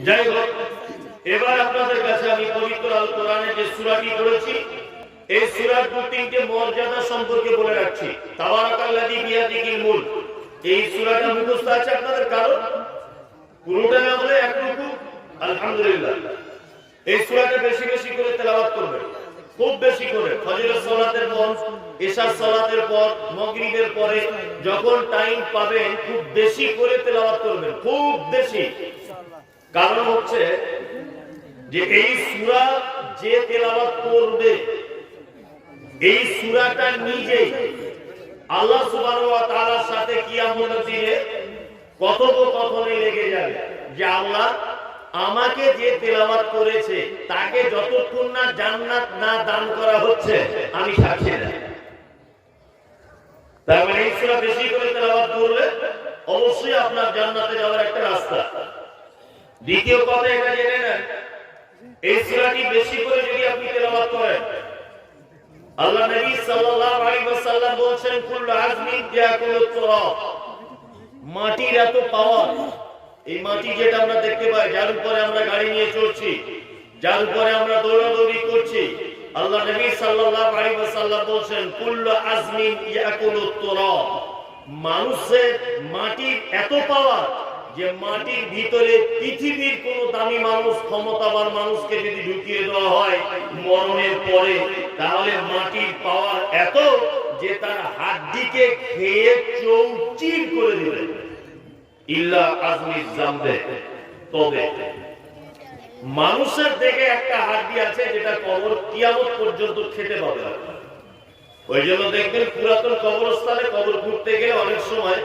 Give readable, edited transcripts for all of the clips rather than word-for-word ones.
যাই হোক, এবার আপনাদের কাছে আমি পবিত্র আল কোরআনে যে সূরাটি পড়েছি এই সূরার তিনটে মর্যাদা সম্পর্কে বলে রাখছি। তাবারাকাল্লাযী বিয়াদিহিল মুলক, এই সূরাটা মুখস্থ আছে আপনাদের কারো? পুরোটা না বলে এক রুকু আলহামদুলিল্লাহ। এই সূরাটা বেশি বেশি করে তেলাওয়াত করবেন, খুব বেশি করে। ফজরের সালাতের পর, ইশার সালাতের পর, মাগরিবের পরে যখন টাইম পাবেন খুব বেশি করে তেলাওয়াত করবেন, খুব বেশি। কারণ হচ্ছে যে এই সূরা যে তেলাওয়াত করবে এই সূরাটা নিজেই আল্লাহ সুবহানাহু ওয়া তাআলার সাথে কিয়ামতের দিনে কথোপকথনে লেগে যাবে যে আল্লাহ আমাকে যে তেলাওয়াত করেছে তাকে যতক্ষণ না জান্নাত না দান করা হচ্ছে আমি সাক্ষী না। তার মানে এই সূরা বেশি করে তেলাওয়াত করলে অবশ্যই আপনার জান্নাতে যাওয়ার একটা রাস্তা। দ্বিতীয় কথা এটা জেনে নেন, এই সূরাটি বেশি করে যদি আপনি তেলাওয়াত করেন, আল্লাহ নবী সাল্লাল্লাহু আলাইহি ওয়াসাল্লাম বলেছেন কুল্লু আজমিন ইয়াকুলুত তুরাব, মাটির এত পাওয়ার। এই মাটি যেটা আমরা দেখতে পাই, যার উপরে আমরা গাড়ি নিয়ে চলছি, যার উপরে আমরা দৌড়াদৌড়ি করছি, আল্লাহ নবী সাল্লাল্লাহু আলাইহি ওয়াসাল্লাম বলেছেন কুল্লু আজমিন ইয়াকুলুত তুরাব, মানুষের মাটির এত পাওয়ার যে মাটির ভিতরে পৃথিবীর কোন দামি মানুষ, ক্ষমতাবান মানুষকে যদি ঢুকিয়ে দেওয়া হয় মরণের পরে, তাহলে মাটির পাওয়ার এত যে তার হাড্ডিকে খেয়ে চৌচির করে দিবে। ইল্লা আজমিজ জামবে, তবে মানুষের দেখে একটা হাড্ডি আছে যেটা কবর কিয়ামত পর্যন্ত খেতে পাবে না। ওই জন্য দেখবেন পুরাতন কবরস্থানে কবর খুঁড়তে গেলে অনেক সময়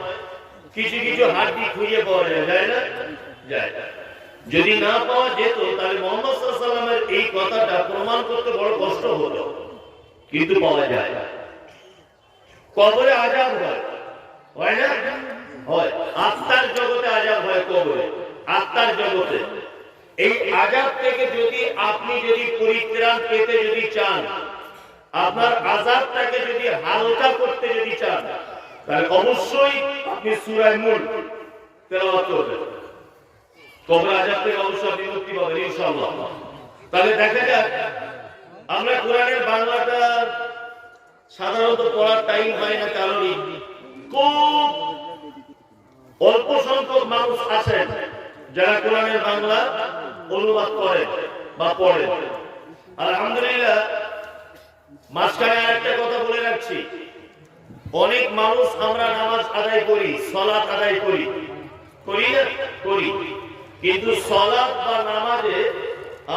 কিছু কিছু হাড্ডি খুঁজে পাওয়া যায় না? যায়। যদি না পাওয়া যেত তাহলে মুহাম্মদ সাল্লাল্লাহু আলাইহি ওয়াসাল্লামের এই কথাটা প্রমাণ করতে বড় কষ্ট হতো, কিন্তু পাওয়া যায়। কবরে আযাব হয় না? হয়। আত্মার জগতে আযাব হয়, কবরে আত্মার জগতে। এই আযাব থেকে যদি আপনি পরিত্রাণ পেতে চান, আপনার আযাবটাকে যদি হালকা করতে চান, তাহলে অবশ্যই আপনি সূরা মুলক তেলাওয়াত করবেন। কবরের আযাব থেকে অবশ্যই আপনি মুক্তি পাবেন ইনশাআল্লাহ। তাহলে দেখা যাক, আমরা কোরআনের বাংলাটা সাধারণত পড়ার টাইম হয় না, কারণ খুব অল্প সংখ্যক মানুষ আছেন যারা কোরআনের বাংলা অনুবাদ করেন বা পড়েন। আলহামদুলিল্লাহ, মাঝখানে আরেকটা কথা বলে রাখছি, অনেক মানুষ আমরা নামাজ আদায় করি, সালাত আদায় করি, করি না? করি, কিন্তু সালাত বা নামাজে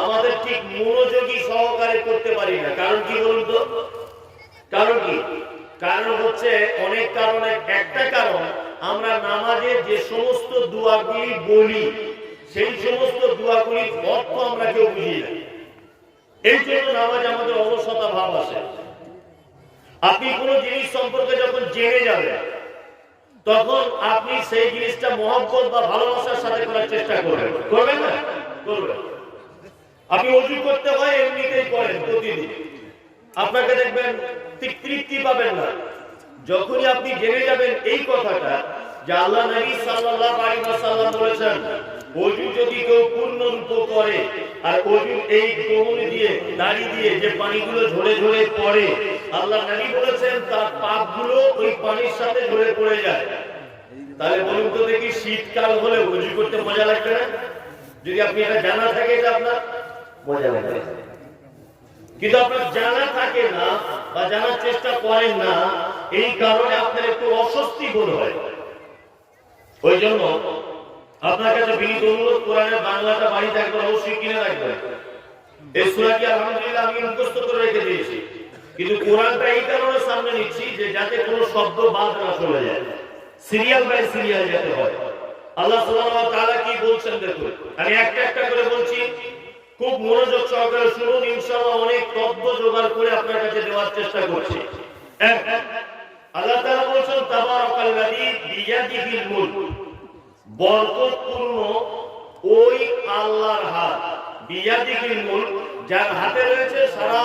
আমাদের ঠিক মনোযোগী সহকারে করতে পারি না। কারণ কি বলুন তো? কারণ কি? কারণ হচ্ছে অনেক কারণে। একটা কারণ, আমরা নামাজে যে সমস্ত দোয়াগুলি বলি সেই সমস্ত দোয়াগুলির অর্থ আমরা কেউ বুঝি না। এই জন্য নামাজে আমাদের অলসতা ভাব আসে। আপনি কোন জিনিস সম্পর্কে যখন জেনে যাবেন তখন আপনি সেই জিনিসটা মহব্বত বা ভালোবাসার সাথে করার চেষ্টা করবেন, করবেন না? করবেন। আপনি ওযু করতে হয় এমনিতেই করেন প্রতিদিন, আপনাকে দেখবেন তৃপ্তি পাবেন না। যখনই আপনি জেনে যাবেন এই কথাটা যে আল্লাহ নবী সাল্লাল্লাহু আলাইহি ওয়াসাল্লাম বলেছেন ওযু যদি কেউ পূর্ণরূপ করে, আর ওযু এই কোমর দিয়ে দাড়ি দিয়ে যে পানিগুলো ঝরে ঝরে পড়ে, আল্লাহ নবী বলেছেন তার পাপগুলো ওই পানির সাথে ঝরে পড়ে যায়। তাহলে বলুন তো দেখি, শীতকাল হলে ওযু করতে মজা লাগবে না? যদি আপনি এটা জানা থাকে এটা আপনার মজা লাগবে, কিন্তু আপনার জানা থাকে না বা জানার চেষ্টা করেন না, এই কারণে আপনার একটু অস্বস্তি বোধ হয়। ওই জন্য আপনার কাছে বিনীত অনুরোধ, কোরআনের বাংলাটা বাড়িতে একবার অবশ্যই কিনে রাখবেন। এই সূরাটি আলহামদুলিল্লাহ আমি মুখস্থ করে রেখে দিয়েছি, কিন্তু কোরআনটা এই কারণে সামনে নিচ্ছি যে যাতে কোনো শব্দ বাদ না চলে যায়, সিরিয়াল বাই সিরিয়াল যেতে হয়। আল্লাহ সুবহানাহু ওয়া তাআলা কি বলছেন দেখুন। আমি একটা একটা করে বলছি, খুব মনোযোগ সহকারে শুনুন। ইনশাআল্লাহ অনেক তথ্য জোগাড় করে আপনার কাছে দেওয়ার চেষ্টা করছি। আল্লাহ তাআলা বলেন তাবারাকাল্লাযী বিয়াদিহিল মুলক, বরকতপূর্ণ ওই আল্লাহর হাত, বিয়াদিহিল মুলক, যার হাতে রয়েছে সারা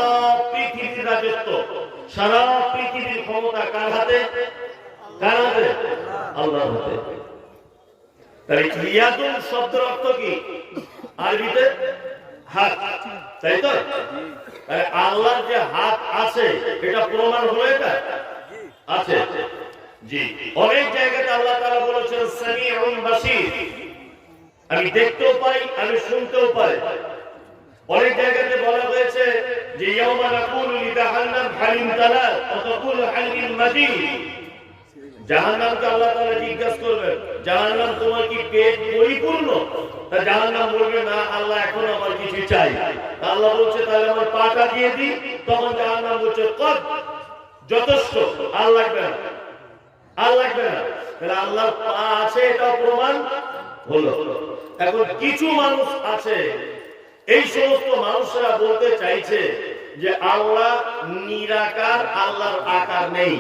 পৃথিবীর রাজত্ব, সারা পৃথিবীর ক্ষমতা। কার হাতে? কার হাতে? আল্লাহর হাতে। তাহলে ইয়াদুন শব্দের অর্থ কি? আরবিতে হাত, তাই তো? আল্লাহর যে হাত আছে এটা প্রমাণ হলো, এটা আছে। জি, অনেক জায়গাতে আল্লাহ তাআলা বলেছেন সামিউন বাসীর, আমি দেখতেও পাই, আমি শুনতেও পাই। অনেক জায়গাতে বলা হয়েছে যে ইয়াউমা নাকুলু লিজাহান্নাম হালিম তালাত ওয়া তাকুলু হালিম মাজিদ। জাহান্নামকে আল্লাহ তাআলা জিজ্ঞাসা করবেন, জাহান্নাম তোমার কি পেট পরিপূর্ণ? তা জাহান্নাম বলবে, না আল্লাহ এখন আমার কিছু চাই। আল্লাহ বলছে, তাহলে আমার পাটা দিয়ে দিই। তখন জাহান্নাম বলছে, কদ, যথেষ্ট, আর লাগবে না, আর লাগবে না। তাহলে আল্লাহর পা আছে, এটা প্রমাণ হলো। এখন কিছু মানুষ আছে, এই সমস্ত মানুষরা বলতে চাইছে যে আল্লাহ নিরাকার, আল্লাহর আকার নেই।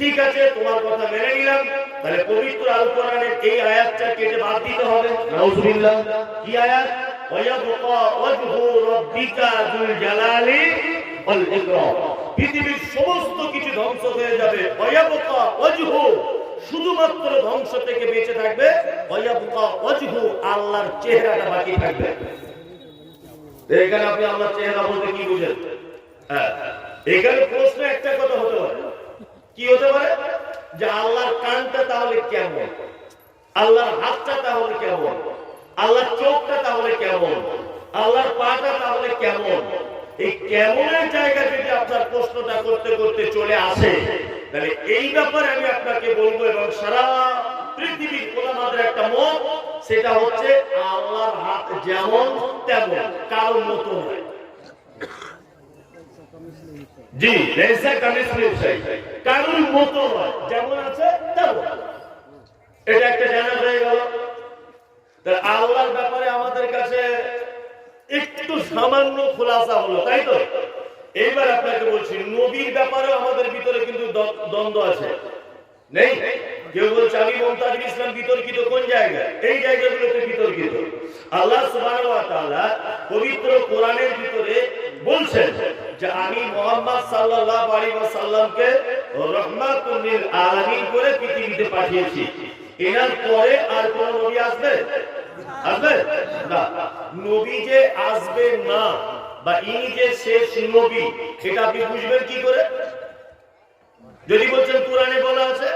ঠিক আছে, তোমার কথা মেনে নিলাম। তাহলে পবিত্র আল কোরআনের এই আয়াতটা কেটে বাদ দিতে হবে। নাউযুবিল্লাহ। কি আয়াত? ওয়ায়াবকা ওয়াজহু রাব্বিকা যুল জালালি ওয়াল ইকরাম। পৃথিবীর সমস্ত কিছু ধ্বংস হয়ে যাবে। ওয়ায়াবকা ওয়াজহু, শুধুমাত্র ধ্বংস থেকে বেঁচে থাকবে ওয়ায়াবকা ওয়াজহু, আল্লাহর চেহারাটা বাকি থাকবে। এখানে আপনি আল্লাহর চেহারা বলতে কি বুঝেন? হ্যাঁ, এখানে প্রশ্ন একটা কথা হতে পারে, কি হতে পারে? যে আল্লাহর কানটা তাহলে কেমন, আল্লাহর হাতটা তাহলে কেমন, আল্লাহর চোখটা তাহলে কেমন, আল্লাহর পাটা তাহলে কেমন? এই কেমনের জায়গা যদি আপনার প্রশ্নটা করতে করতে চলে আসে, তাহলে এই ব্যাপারে আমি আপনাকে বলবো, এবং সারা পৃথিবীর ওলামাদের একটা মত, সেটা হচ্ছে আল্লাহর হাত যেমন তেমন, কারোর মতো নয়। জি, লাইসা কামিসলিহি শাই, কারোর মতো নয়, যেমন আছে তেমন। এটা একটা জানা হয়ে গেল। তাহলে আল্লাহর ব্যাপারে আমাদের কাছে একটু সামান্য খোলাসা হলো, তাই তো? এইবার আপনাকে বলছি, নবীর ব্যাপারেও আমাদের ভিতরে কিন্তু দ্বন্দ্ব আছে, নেই? কেউ বলছে আমি মুমতাজুল ইসলাম বিতর্কিত কোন জায়গায়? এই জায়গাগুলোতে বিতর্কিত। আল্লাহ সুবহানাহু ওয়া তাআলা পবিত্র কোরআনের ভিতরে বলছেন যে আমি মুহাম্মদ সাল্লাল্লাহু আলাইহি ওয়াসাল্লামকে রাহমাতুল লিল আলামিন করে পৃথিবীতে পাঠিয়েছি। এর পরে আর কোন নবী আসবে? আসবে না। নবী যে আসবে না, বা ইনি যে শেষ নবী, এটা আপনি বুঝবেন কি করে? যদি বলছেন কোরআনে বলা আছে,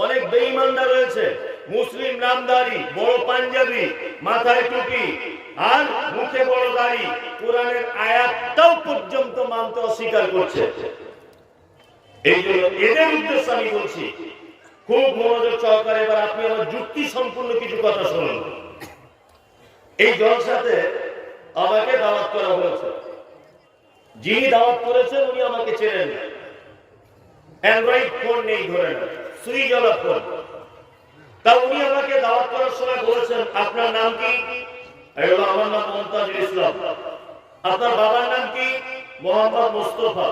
অনেক বেঈমানদার রয়েছে, মুসলিম নামদারি, বড় পাঞ্জাবি, মাথায় টুপি আর মুখে বড় দাড়ি, কোরআনের আয়াতটাও পর্যন্ত মানতে অস্বীকার করছে। এই জন্য এদের উদ্দেশ্যে আমি বলছি, খুব মনোযোগ সহকারে এবার আপনি আমার যুক্তি সম্পূর্ণ কিছু কথা শুনুন। এই জলসাতে আমাকে দাওয়াত করা হয়েছে, যিনি দাওয়াত করেছেন উনি আমাকে চেনেন না, অ্যান্ড্রয়েড ফোন নেই, ধরে না, সুইচ ওয়ালা ফোন। তা উনি আমাকে দাওয়াত করার সময় বলেছেন, আপনার নাম কি? আমার নাম মুমতাজুল ইসলাম। আপনার বাবার নাম কি? মোহাম্মদ মুস্তাফা।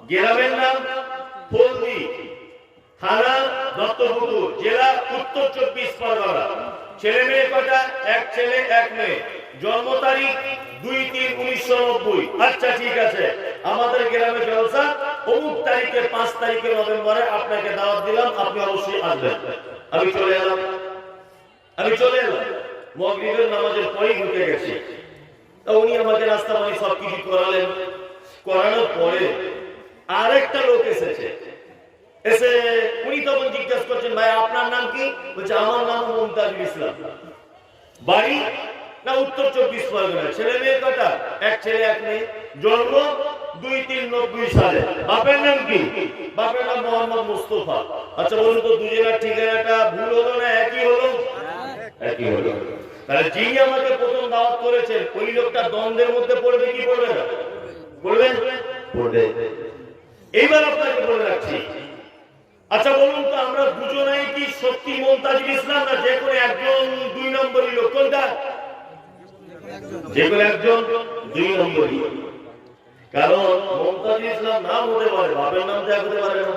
গ্রামের নাম ফলদি, থানা দত্তপুকুর, জেলা উত্তর 24 পরগনা। ছেলে মেয়ে কটা? এক ছেলে এক মেয়ে। জন্ম তারিখ 2-3-1990। আচ্ছা ঠিক আছে, আমাদের গ্রামে জলসা অমুক তারিখে 5 তারিখে নভেম্বরে, আপনাকে দাওয়াত দিলাম, আপনি অবশ্যই আসবেন। আমি চলে এলাম। মাগরিবের নামাজের পরেই ঢুকে গেছি। তা উনি আমাকে রাস্তা পানি সবকিছু করালেন। করানোর পরে আরেকটা লোক এসেছে, এসে উনি তখন জিজ্ঞাসা করছেন, ভাই আপনার নাম কি? বলছে আমার নাম মুমতাজুল ইসলাম। বাড়ি? না উত্তর 24 পরগনা। ছেলে মেয়ে কটা? এক ছেলে এক মেয়ে। জন্ম 2-3-90 সালে। বাপের নাম কি? বাপের নাম মোহাম্মদ মুস্তাফা। আচ্ছা বলুন তো, দুজনের ঠিকানাটা ভুল হলো না একই হলো? একই হলো। তাহলে যিনি আমাকে প্রথম দাওয়াত করেছেন, ওই লোকটা দ্বন্দ্বের মধ্যে পড়বে কি পড়বে না? পড়বে। এইবার আপনাকে বলে রাখছি, আচ্ছা বলুন তো, আমরা দুজনেই কি সত্যি মুমতাজুল ইসলাম, না যে কোনো একজন 2 নম্বরই লোক? কোনটা? যে কোনো একজন 2 নম্বরই। কারণ মুমতাজুল ইসলাম নাম হতে পারে, বাপের নাম তো এক হতে পারে না।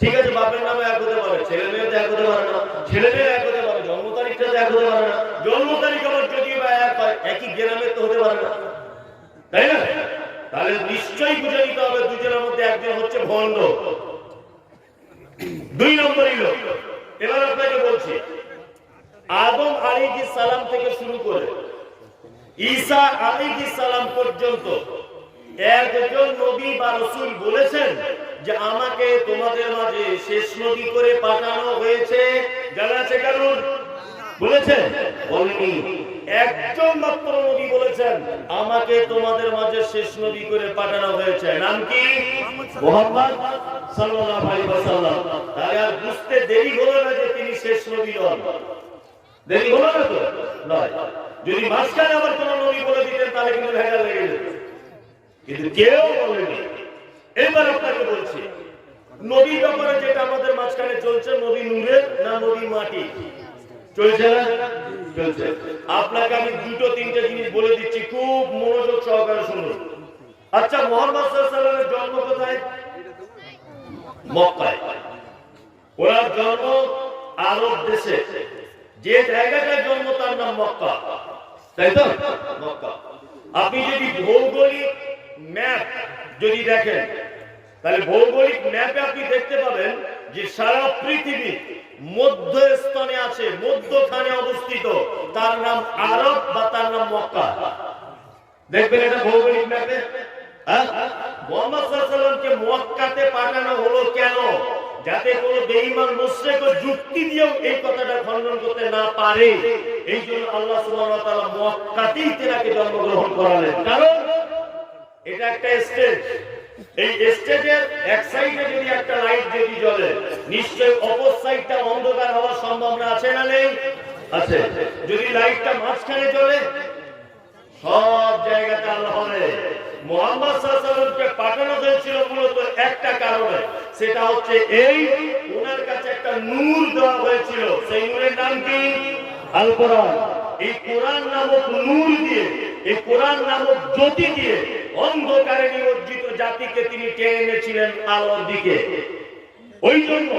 ঠিক আছে, বাপের নাম এক হতে পারে, ছেলে মেয়ে তো এক হতে পারে না, ছেলে মেয়ে এক হতে পারে, জন্ম তারিখটা তো এক হতে পারে না, জন্ম তারিখ আবার যদি বা এক হয়, একই গ্রামের তো হতে পারে না, তাই না? তাহলে নিশ্চয়ই বুঝে নিতে হবে দুজনের মধ্যে একজন হচ্ছে ভণ্ড, 2 নম্বরই লোক। এবার আপনাকে বলছি, আদম আলাইহিস সালাম থেকে শুরু করে ঈসা আলাইহিস সালাম পর্যন্ত একজন নবী বা রাসূল বলেছেন যে আমাকে তোমাদের মাঝে শেষ নবী করে পাঠানো হয়েছে? জানা আছে কারণ? বলেছেন? বলেনি। একজন মাত্র নবী বলেছেন আমাকে তোমাদের মাঝে শেষ নবী করে পাঠানো হয়েছে। নাম কি? মুহাম্মদ সাল্লাল্লাহু আলাইহি ওয়াসাল্লাম। তাই আর বুঝতে দেরি হলো না যে তিনি শেষ নবী নন। দেরি হলো না তো? নয়। যদি মাঝখানে আবার কোন নবী বলে দিতেন তাহলে কিন্তু ভেজাল লেগে যেত, কিন্তু কেউ বলেনি। এবার আপনাকে বলছি নবী ব্যাপারে যেটা আমাদের মাঝখানে চলছে, নবী নূরের না নবী মাটি চলছে না? চলছে। আপনাকে আমি দুটো তিনটে জিনিস বলে দিচ্ছি, খুব মনোযোগ সহকারে শুনুন। আচ্ছা, মুহাম্মদ সাল্লাল্লাহু আলাইহি ওয়াসাল্লামের জন্ম কোথায়? মক্কায়। ওনার জন্ম আরব দেশে, যে জায়গাটায় জন্ম তার নাম মক্কা, তাই তো? মক্কা। আপনি যদি ভৌগোলিক ম্যাপ যদি দেখেন তাহলে ভৌগোলিক ম্যাপে আপনি দেখতে পাবেন যে সারা পৃথিবী মধ্যস্থানে আছে, মধ্যখানে অবস্থিত, তার নাম আরব বা তার নাম মক্কা। দেখবেন এটা ভৌগোলিক ম্যাপে। মুহাম্মদ সাল্লাল্লাহু আলাইহি ওয়াসাল্লামকে মক্কাতে পাঠানো হলো কেন? যাতে কোনো বেঈমান মুশরিক যুক্তি দিয়েও এই কথাটা খণ্ডন করতে না পারে। এই জন্য আল্লাহ সুবহানাহু ওয়া তাআলা মক্কাতেই তাকে জন্মগ্রহণ করালেন। কারণ এটা একটা স্টেজ। এই স্টেজের এক সাইডে যদি একটা লাইট যদি জ্বলে, নিশ্চয়ই অপর সাইডটা অন্ধকার হওয়ার সম্ভাবনা আছে না নেই? আছে। যদি লাইটটা মাঝখানে জ্বলে, সব জায়গাতে আলো হবে। মুহাম্মদ সাল্লাল্লাহু আলাইহি ওয়াসাল্লামকে পাঠানো হয়েছিল মূলত একটা কারণে, সেটা হচ্ছে এই ওনার কাছে একটা নূর দেওয়া হয়েছিল। সেই নূরের নাম কি? আল কোরআন। এই কোরআন নামক নূর দিয়ে, এই কোরআন নামক জ্যোতি দিয়ে অন্ধকারে নিমজ্জিত জাতিকে তিনি টেনে এনেছিলেন আলোর দিকে। ওই জন্য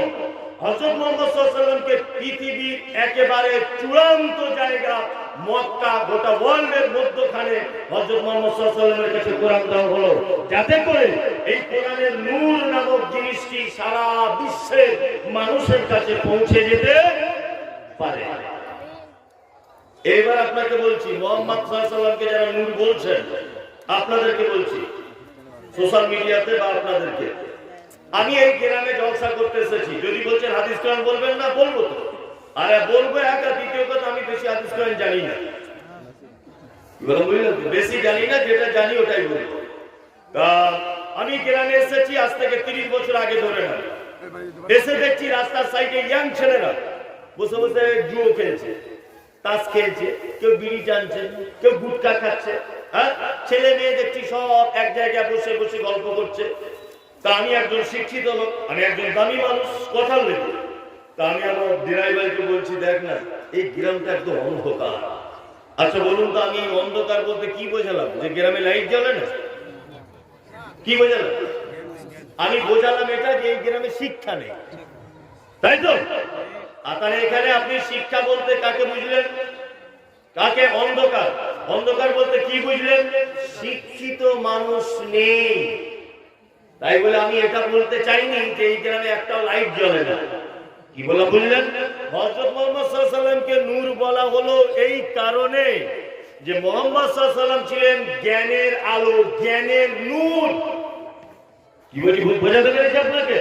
হযরত মুহাম্মদ সাল্লাল্লাহু আলাইহি ওয়াসাল্লামকে পৃথিবীর একেবারে চূড়ান্ত জায়গা মক্কা, গোটা ওয়ার্ল্ডের মধ্যখানে হযরত মুহাম্মদ সাল্লাল্লাহু আলাইহি ওয়াসাল্লামের কাছে কোরআন দেওয়া হলো, যাতে করে এই কোরআনের নূর নামক জিনিসটি সারা বিশ্বের মানুষের কাছে পৌঁছে যেতে পারে। এবার আপনাকে বলছি, মুহাম্মদ সাল্লাল্লাহু আলাইহি ওয়াসাল্লামকে যারা নূর বলছেন, আপনাদেরকে বলছি সোশ্যাল মিডিয়াতে বা আপনাদেরকে, আমি এই গ্রামে জলসা করতে এসেছি। যদি বলছেন হাদিস কোরআন বলবেন না, বলবো তো। আরে বলবো একা। দ্বিতীয় কথা, আমি বেশি হাদিস কোরআন জানি না, বেশি জানি না, যেটা জানি ওটাই বলবো। তা আমি গ্রামে এসেছি আজ থেকে 30 বছর আগে ধরে না। এসে দেখছি রাস্তার সাইডে ইয়াং ছেলেরা বসে বসে জুয়ো খেলছে, তাস খেলছে, কেউ বিড়ি টানছে, কেউ গুটখা খাচ্ছে। হ্যাঁ, ছেলে মেয়ে দেখছি সব এক জায়গায় বসে বসে গল্প করছে। তা আমি একজন শিক্ষিত লোক, আমি একজন দামি মানুষ, কথা লেগে। তা আমি আমার ড্রাইভারকে বলছি, দেখ না এই গ্রামটা একদম অন্ধকার। আচ্ছা বলুন তো, আমি অন্ধকার বলতে কি বোঝালাম? যে গ্রামে লাইট জ্বলে না? কি বোঝালাম? আমি বোঝালাম এটা যে এই গ্রামে শিক্ষা নেই, তাই তো? আর তাহলে এখানে আপনি শিক্ষা বলতে কাকে বুঝলেন? কাকে? অন্ধকার। অন্ধকার বলতে কি বুঝলেন? শিক্ষিত মানুষ নেই। তাই বলে আমি এটা বলতে চাইনি যে এই গ্রামে একটা লাইট জ্বলে না। কি বলা বুঝলেন? হযরত মুহাম্মদ সাল্লাল্লাহু আলাইহি ওয়াসাল্লামকে নূর বলা হলো এই কারণে যে মুহাম্মদ সাল্লাল্লাহু আলাইহি ওয়াসাল্লাম ছিলেন জ্ঞানের আলো, জ্ঞানের নূর। কি বলি বোঝাতে পেরেছি আপনাকে?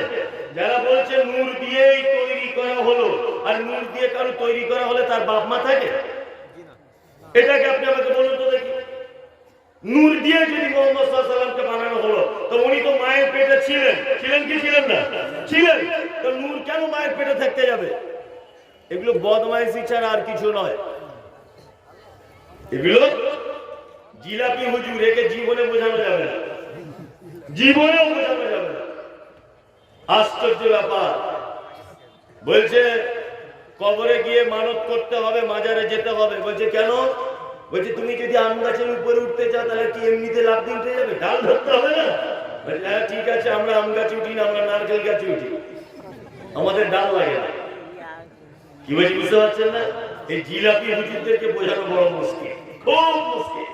যারা বলছে নূর দিয়েই তৈরি করা হলো, আর নূর দিয়ে কারো তৈরি করা হলে তার বাপ মা থাকে? এটাকে আপনি আমাকে বলুন তো দেখি। নূর দিয়ে যদি মুহাম্মদ সাল্লাল্লাহু আলাইহি ওয়াসাল্লামকে বানানো হলো, তো উনি তো মায়ের পেটে ছিলেন। ছিলেন কি ছিলেন না? ছিলেন। তো নূর কেন মায়ের পেটে থাকতে যাবে? এগুলো বদমাইশি ছাড়া আর কিছু নয়। এগুলো জিলাপি হুজুর, একে জীবনে বোঝানো যাবে না, জীবনেও বোঝানো যাবে না। আশ্চর্য ব্যাপার। বলছে কবরে গিয়ে মানত করতে হবে, মাজারে যেতে হবে। বলছে কেন? বলছে তুমি যদি আম গাছের উপরে উঠতে চাও তাহলে কি এমনিতে লাফ দিয়ে উঠে যাবে? ডাল ধরতে হবে না? হ্যাঁ ঠিক আছে, আমরা আম গাছে উঠি না, আমরা নারকেল গাছে উঠি, আমাদের ডাল লাগে না। কি বলছি বুঝতে পারছেন না? এই জিলাপি হুজুরদেরকে বোঝানো বড় মুশকিল, খুব মুশকিল।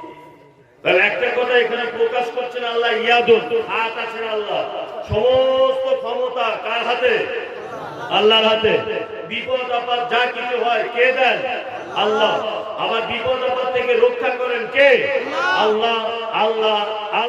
তাহলে একটা কথা এখানে প্রকাশ করছেন আল্লাহ ইয়াদুন, হাত আছেন আল্লাহ। সমস্ত ক্ষমতা কার হাতে? আল্লাহর হাতে। বিপদ আপদ যা কিছু হয় কে দেন? আল্লাহ। আবার বিপদ আপদ থেকে রক্ষা করেন কে? আল্লাহ। আল্লাহ